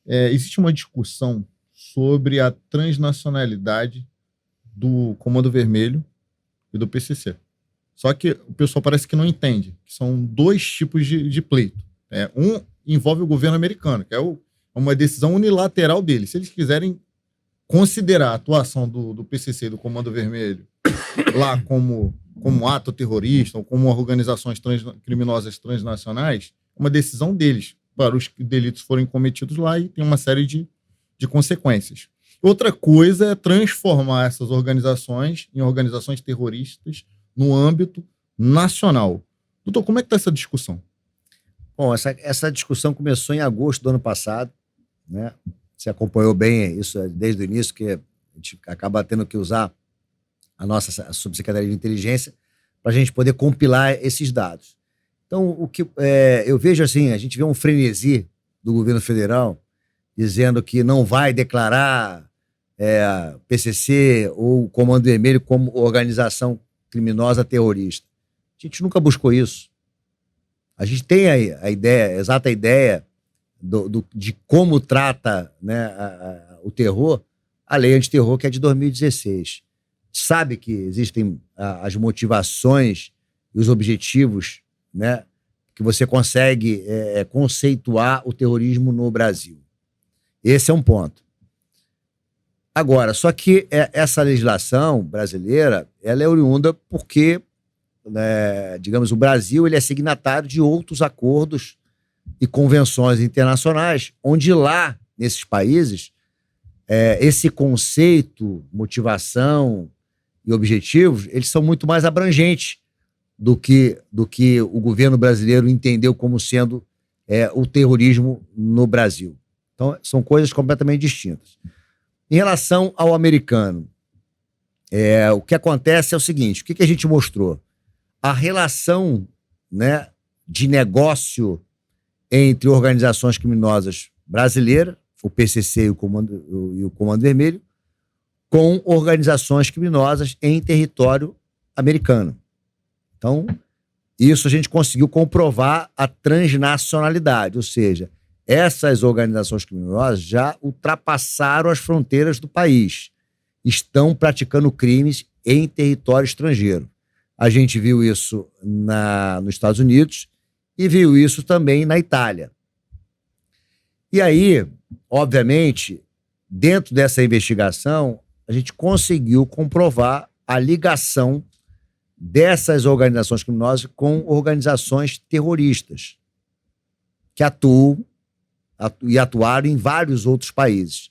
Existe uma discussão sobre a transnacionalidade do Comando Vermelho e do PCC. Só que o pessoal parece que não entende, que são dois tipos de pleito. Um envolve o governo americano, que é uma decisão unilateral deles. Se eles quiserem considerar a atuação do PCC e do Comando Vermelho lá como ato terrorista ou como organizações criminosas transnacionais, é uma decisão deles para os delitos forem cometidos lá e tem uma série de consequências. Outra coisa é transformar essas organizações em organizações terroristas no âmbito nacional. Doutor, como é que está essa discussão? Bom, essa discussão começou em agosto do ano passado, né? Você acompanhou bem isso desde o início, que a gente acaba tendo que usar a nossa Subsecretaria de Inteligência para a gente poder compilar esses dados. Então, o que eu vejo assim, a gente vê um frenesi do governo federal dizendo que não vai declarar PCC ou Comando Vermelho como organização criminosa terrorista. A gente nunca buscou isso. A gente tem a exata ideia de como trata, né, o terror, a lei antiterror, que é de 2016. Sabe que existem as motivações e os objetivos, né, que você consegue conceituar o terrorismo no Brasil. Esse é um ponto. Agora, só que essa legislação brasileira, ela é oriunda porque, digamos, o Brasil ele é signatário de outros acordos e convenções internacionais, onde lá, nesses países, esse conceito, motivação e objetivos, eles são muito mais abrangentes do que o governo brasileiro entendeu como sendo o terrorismo no Brasil. Então, são coisas completamente distintas. Em relação ao americano, o que acontece é o seguinte, o que a gente mostrou? A relação, né, de negócio entre organizações criminosas brasileiras, o PCC e o Comando Vermelho, com organizações criminosas em território americano. Então, isso a gente conseguiu comprovar a transnacionalidade, ou seja, essas organizações criminosas já ultrapassaram as fronteiras do país, estão praticando crimes em território estrangeiro. A gente viu isso nos Estados Unidos e viu isso também na Itália. E aí, obviamente, dentro dessa investigação, a gente conseguiu comprovar a ligação dessas organizações criminosas com organizações terroristas que atuaram em vários outros países.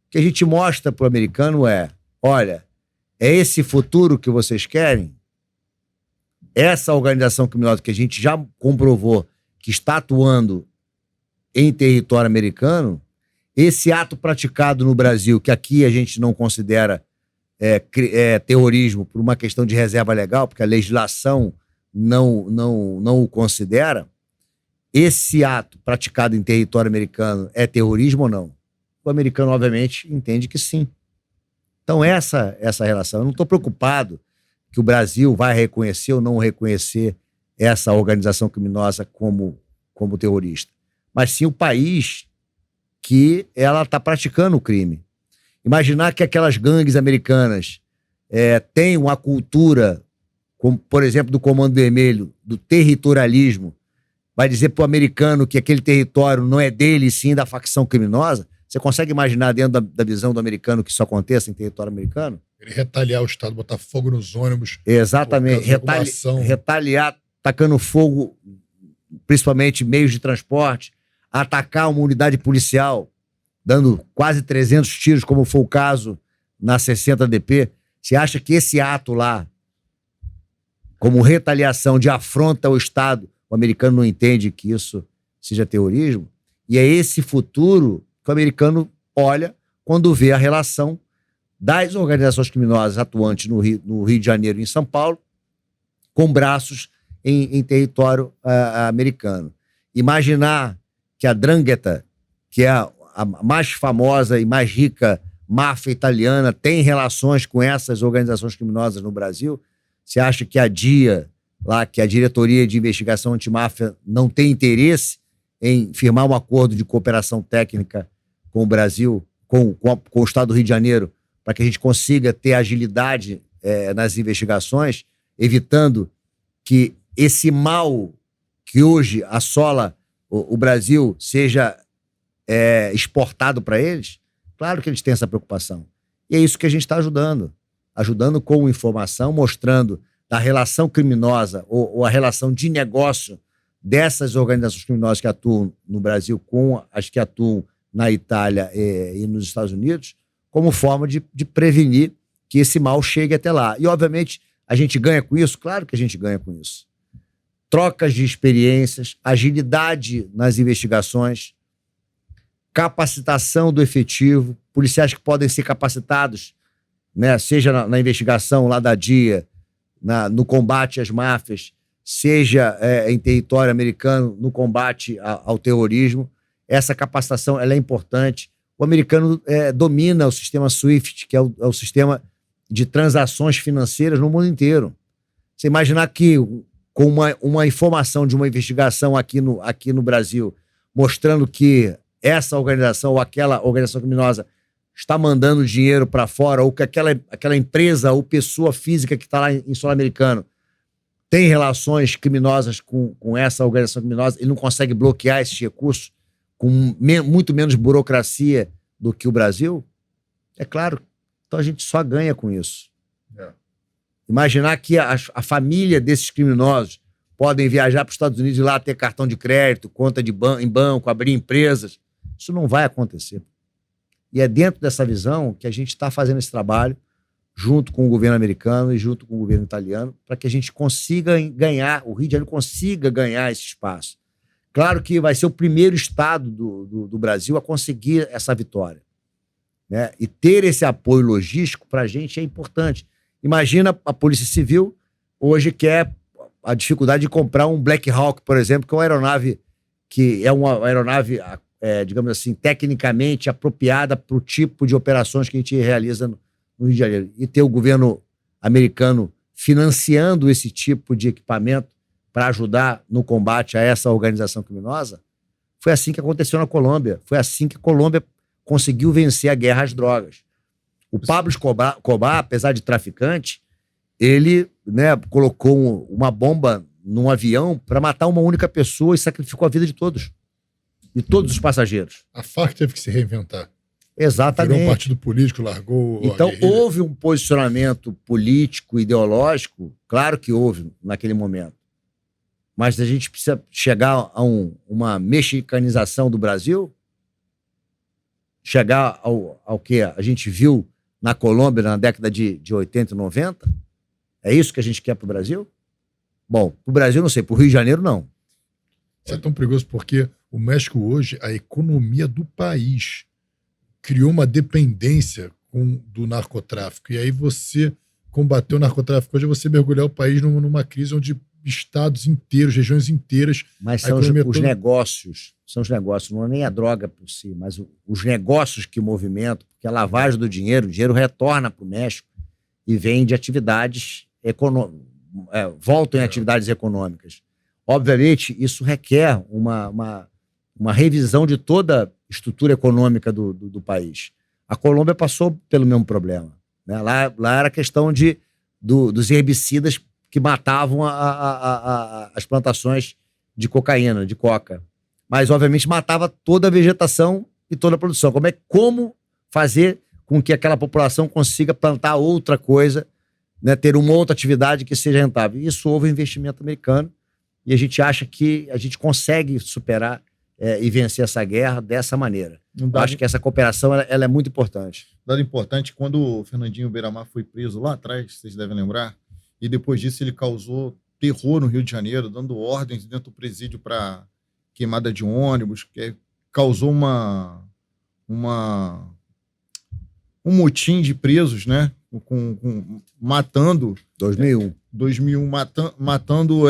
O que a gente mostra para o americano olha, é esse futuro que vocês querem? Essa organização criminosa que a gente já comprovou que está atuando em território americano, esse ato praticado no Brasil, que aqui a gente não considera terrorismo por uma questão de reserva legal, porque a legislação não o considera, esse ato praticado em território americano é terrorismo ou não? O americano, obviamente, entende que sim. Então, essa relação. Eu não estou preocupado que o Brasil vai reconhecer ou não reconhecer essa organização criminosa como terrorista, mas sim o país que ela está praticando o crime. Imaginar que aquelas gangues americanas têm uma cultura, como, por exemplo, do Comando Vermelho, do territorialismo, vai dizer para o americano que aquele território não é dele, sim da facção criminosa? Você consegue imaginar dentro da visão do americano que isso aconteça em território americano? Ele retaliar o Estado, botar fogo nos ônibus. Exatamente. Retaliar, tacando fogo, principalmente meios de transporte, atacar uma unidade policial, dando quase 300 tiros, como foi o caso na 60DP. Você acha que esse ato lá, como retaliação de afronta ao Estado, o americano não entende que isso seja terrorismo? E é esse futuro que o americano olha quando vê a relação das organizações criminosas atuantes no Rio de Janeiro e em São Paulo com braços em território americano. Imaginar que a 'Ndrangheta, que é a mais famosa e mais rica máfia italiana, tem relações com essas organizações criminosas no Brasil? Você acha que a DIA, lá, que é a Diretoria de Investigação Antimáfia, não tem interesse em firmar um acordo de cooperação técnica com o Brasil, com o Estado do Rio de Janeiro, para que a gente consiga ter agilidade nas investigações, evitando que esse mal que hoje assola o Brasil seja exportado para eles. Claro que eles têm essa preocupação. E é isso que a gente está ajudando com informação, mostrando a relação criminosa ou a relação de negócio dessas organizações criminosas que atuam no Brasil com as que atuam na Itália e nos Estados Unidos, como forma de prevenir que esse mal chegue até lá. E, obviamente, a gente ganha com isso? Claro que a gente ganha com isso. Trocas de experiências, agilidade nas investigações, capacitação do efetivo, policiais que podem ser capacitados, né, seja na investigação lá da DIA, no combate às máfias, seja em território americano, no combate ao terrorismo. Essa capacitação ela é importante. O americano domina o sistema SWIFT, que é o sistema de transações financeiras no mundo inteiro. Você imaginar que com uma informação de uma investigação aqui no Brasil, mostrando que essa organização ou aquela organização criminosa está mandando dinheiro para fora, ou que aquela empresa ou pessoa física que está lá em solo americano tem relações criminosas com essa organização criminosa, ele não consegue bloquear esses recursos com muito menos burocracia do que o Brasil, é claro. Então a gente só ganha com isso. Imaginar que a família desses criminosos podem viajar para os Estados Unidos e lá ter cartão de crédito, conta em banco, abrir empresas. Isso não vai acontecer. E é dentro dessa visão que a gente está fazendo esse trabalho junto com o governo americano e junto com o governo italiano para que a gente consiga ganhar, o Rio de Janeiro consiga ganhar esse espaço. Claro que vai ser o primeiro estado do Brasil a conseguir essa vitória, né? E ter esse apoio logístico para a gente é importante. Imagina a Polícia Civil hoje quer a dificuldade de comprar um Black Hawk, por exemplo, que é uma aeronave digamos assim, tecnicamente apropriada para o tipo de operações que a gente realiza no Rio de Janeiro. E ter o governo americano financiando esse tipo de equipamento para ajudar no combate a essa organização criminosa, foi assim que aconteceu na Colômbia. Foi assim que a Colômbia conseguiu vencer a guerra às drogas. O Pablo Escobar, apesar de traficante, ele, né, colocou uma bomba num avião para matar uma única pessoa e sacrificou a vida de todos. De todos os passageiros. A FARC teve que se reinventar. Exatamente. Virou um partido político, largou Então, houve um posicionamento político, ideológico, claro que houve naquele momento. Mas a gente precisa chegar a uma mexicanização do Brasil, chegar ao que a gente viu na Colômbia na década de 80 e 90. É isso que a gente quer para o Brasil? Bom, para o Brasil não sei, para o Rio de Janeiro não. Isso é tão perigoso porque o México hoje, a economia do país criou uma dependência do narcotráfico. E aí você combater o narcotráfico hoje é você mergulhar o país numa crise onde estados inteiros, regiões inteiras... Mas são os negócios, não é nem a droga por si, mas os negócios que movimentam, porque a lavagem do dinheiro, o dinheiro retorna para o México e vem de atividades voltam em atividades econômicas. Obviamente, isso requer uma revisão de toda a estrutura econômica do país. A Colômbia passou pelo mesmo problema, né? Lá era questão dos herbicidas que matavam as plantações de cocaína, de coca. Mas, obviamente, matava toda a vegetação e toda a produção. Como fazer com que aquela população consiga plantar outra coisa, né? Ter uma outra atividade que seja rentável. Isso houve um investimento americano e a gente acha que a gente consegue superar e vencer essa guerra dessa maneira. Eu acho que essa cooperação ela é muito importante. Dado importante, quando o Fernandinho Beiramar foi preso lá atrás, vocês devem lembrar, e depois disso ele causou terror no Rio de Janeiro, dando ordens dentro do presídio para queimada de ônibus, que causou um motim de presos, né? Matando... 2001, matando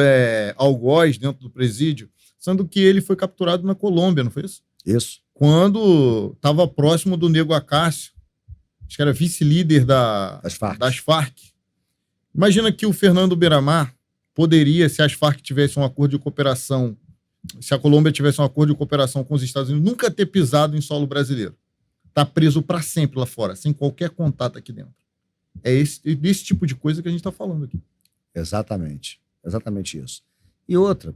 algoz dentro do presídio, sendo que ele foi capturado na Colômbia, não foi isso? Isso. Quando estava próximo do Nego Acácio, acho que era vice-líder das Farc. Imagina que o Fernando Beiramar poderia, se as Farc tivessem um acordo de cooperação, se a Colômbia tivesse um acordo de cooperação com os Estados Unidos, nunca ter pisado em solo brasileiro. tá preso para sempre lá fora, sem qualquer contato aqui dentro. É desse tipo de coisa que a gente está falando aqui. Exatamente. Exatamente isso. E outra,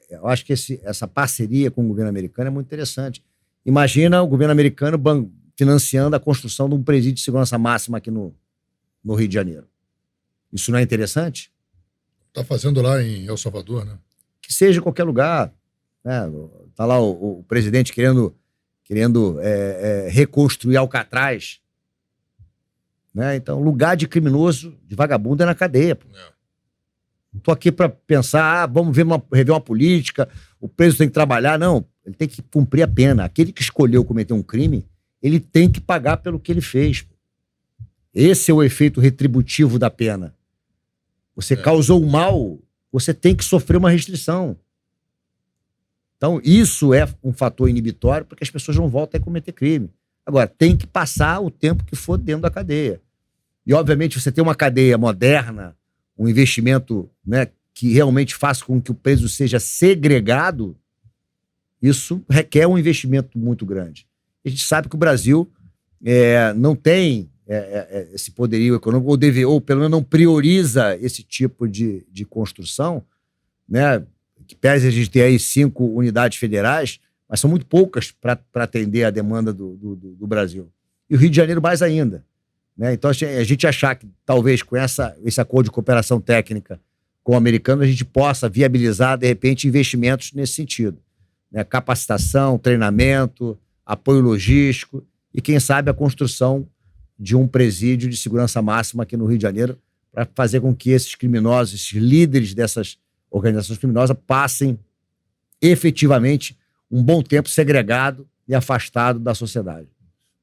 eu acho que essa parceria com o governo americano é muito interessante. Imagina o governo americano financiando a construção de um presídio de segurança máxima aqui no Rio de Janeiro. Isso não é interessante? Tá fazendo lá em El Salvador, né? Que seja em qualquer lugar. Né? Tá lá o presidente querendo reconstruir Alcatraz. Né? Então, lugar de criminoso, de vagabundo, é na cadeia. Pô. Não tô aqui para pensar, vamos rever uma política, o preso tem que trabalhar. Não, ele tem que cumprir a pena. Aquele que escolheu cometer um crime, ele tem que pagar pelo que ele fez. Pô. Esse é o efeito retributivo da pena. Você causou o mal, você tem que sofrer uma restrição. Então, isso é um fator inibitório para que as pessoas não voltem a cometer crime. Agora, tem que passar o tempo que for dentro da cadeia. E, obviamente, você tem uma cadeia moderna, um investimento, né, que realmente faça com que o preso seja segregado, isso requer um investimento muito grande. A gente sabe que o Brasil não tem esse poderio econômico, ou pelo menos não prioriza esse tipo de construção, né? Que pese a gente ter aí 5 unidades federais, mas são muito poucas para atender a demanda do Brasil. E o Rio de Janeiro mais ainda. Né? Então, a gente achar que talvez com esse acordo de cooperação técnica com o americano, a gente possa viabilizar, de repente, investimentos nesse sentido. Né? Capacitação, treinamento, apoio logístico e, quem sabe, a construção de um presídio de segurança máxima aqui no Rio de Janeiro para fazer com que esses criminosos, esses líderes dessas organizações criminosas passem efetivamente um bom tempo segregado e afastado da sociedade.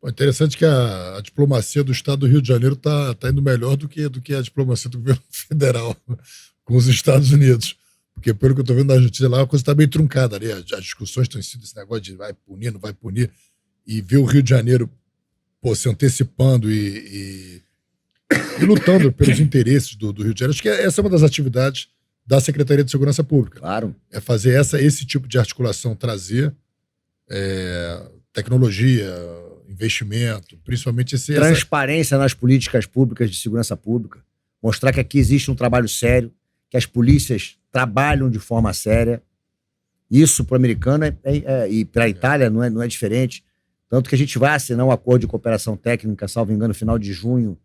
Pô, interessante que a diplomacia do Estado do Rio de Janeiro tá indo melhor do que a diplomacia do governo federal com os Estados Unidos. Porque, pelo que eu estou vendo na justiça lá, a coisa está bem truncada ali. As discussões têm sido esse negócio de vai punir, não vai punir. E ver o Rio de Janeiro se antecipando e lutando pelos interesses do Rio de Janeiro. Acho que essa é uma das atividades da Secretaria de Segurança Pública. Claro. É fazer esse tipo de articulação, trazer tecnologia, investimento, principalmente transparência nas políticas públicas de segurança pública, mostrar que aqui existe um trabalho sério, que as polícias trabalham de forma séria. Isso para o americano e para a Itália não é diferente. Tanto que a gente vai assinar um acordo de cooperação técnica, salvo engano, no final de junho,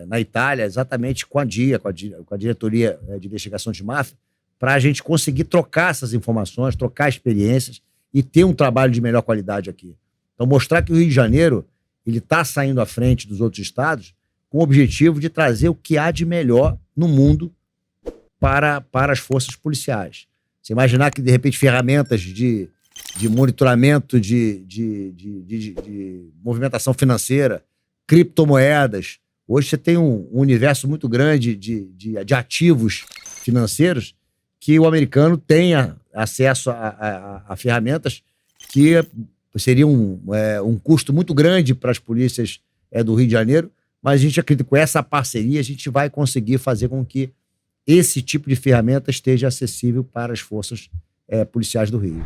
na Itália, exatamente com a DIA, com a Diretoria de Investigação de Máfia, para a gente conseguir trocar essas informações, trocar experiências e ter um trabalho de melhor qualidade aqui. Então, mostrar que o Rio de Janeiro ele está saindo à frente dos outros estados com o objetivo de trazer o que há de melhor no mundo para as forças policiais. Você imaginar que, de repente, ferramentas de monitoramento de movimentação financeira, criptomoedas. Hoje você tem um universo muito grande de ativos financeiros que o americano tenha acesso a ferramentas que seria um custo muito grande para as polícias do Rio de Janeiro, mas a gente acredita que com essa parceria a gente vai conseguir fazer com que esse tipo de ferramenta esteja acessível para as forças policiais do Rio.